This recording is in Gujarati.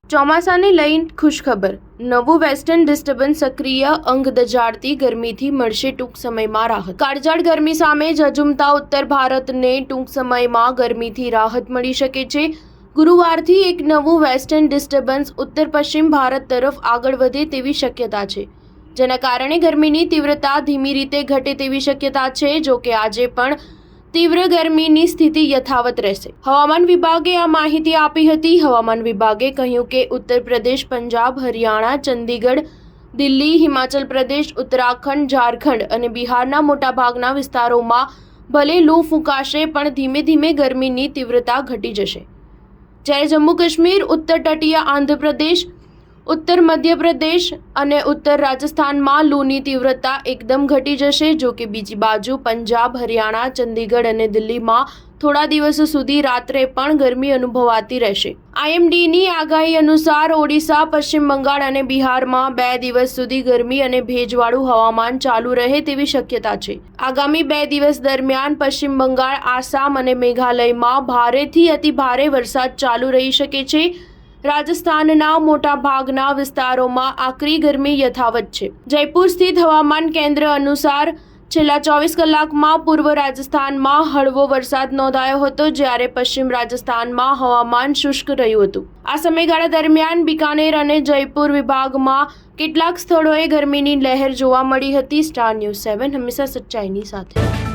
ચોમાસાને લઈને ખુશખબર। નવું વેસ્ટર્ન ડિસ્ટર્બન્સ સક્રિય અંગ દજાડતી ગરમીથી મળશે ટૂંક સમયમાં રાહત। કાળઝાળ ગરમી સામે ઝઝૂમતા ઉત્તર ભારતને ટૂંક સમયમાં ગરમીથી રાહત મળી શકે છે। ગુરુવારથી એક નવું વેસ્ટર્ન ડિસ્ટર્બન્સ ઉત્તર પશ્ચિમ ભારત તરફ આગળ વધે તેવી શક્યતા છે, જેના કારણે ગરમીની તીવ્રતા ધીમી રીતે ઘટે તેવી શક્યતા છે। જો કે આજે પણ તીવ્ર ગરમીની સ્થિતિ યથાવત રહેશે। હવામાન વિભાગે આ માહિતી આપી હતી। હવામાન વિભાગે કહ્યું કે ઉત્તર પ્રદેશ, પંજાબ, હરિયાણા, ચંદીગઢ, દિલ્હી, હિમાચલ પ્રદેશ, ઉત્તરાખંડ, ઝારખંડ અને બિહારના મોટાભાગના વિસ્તારોમાં ભલે લૂ ફૂંકાશે પણ ધીમે ધીમે ગરમીની તીવ્રતા ઘટી જશે, જ્યારે જમ્મુ કાશ્મીર, ઉત્તર તટીય આંધ્રપ્રદેશ, ઉત્તર મધ્યપ્રદેશ અને ઉત્તર રાજસ્થાનમાં લૂની તીવ્રતા એકદમ ઘટી જશે। જો કે બીજી બાજુ પંજાબ, હરિયાણા, ચંદીગઢ અને દિલ્હીમાં થોડા દિવસો સુધી રાત્રે પણ ગરમી અનુભવાતી રહેશે। IMDની આગાહી અનુસાર ઓડિશા, પશ્ચિમ બંગાળ અને બિહારમાં 2 દિવસ સુધી ગરમી અને ભેજવાળું હવામાન ચાલુ રહે તેવી શક્યતા છે। આગામી 2 દિવસ દરમિયાન પશ્ચિમ બંગાળ, આસામ અને મેઘાલયમાં ભારેથી અતિભારે વરસાદ ચાલુ રહી શકે છે। રાજસ્થાનના મોટા ભાગના વિસ્તારોમાં આકરી ગરમી યથાવત છે। જયપુર સ્થિત હવામાન કેન્દ્ર અનુસાર છેલ્લા 24 કલાકમાં પૂર્વ રાજસ્થાનમાં હળવો વરસાદ નોંધાયો હતો, જ્યારે પશ્ચિમ રાજસ્થાનમાં હવામાન શુષ્ક રહ્યું હતું। આ સમયગાળા દરમિયાન બિકાનેર અને જયપુર વિભાગમાં કેટલાક સ્થળોએ ગરમીની લહેર જોવા મળી હતી। સ્ટાર ન્યૂઝ 7 હંમેશા સચ્ચાઈની સાથે।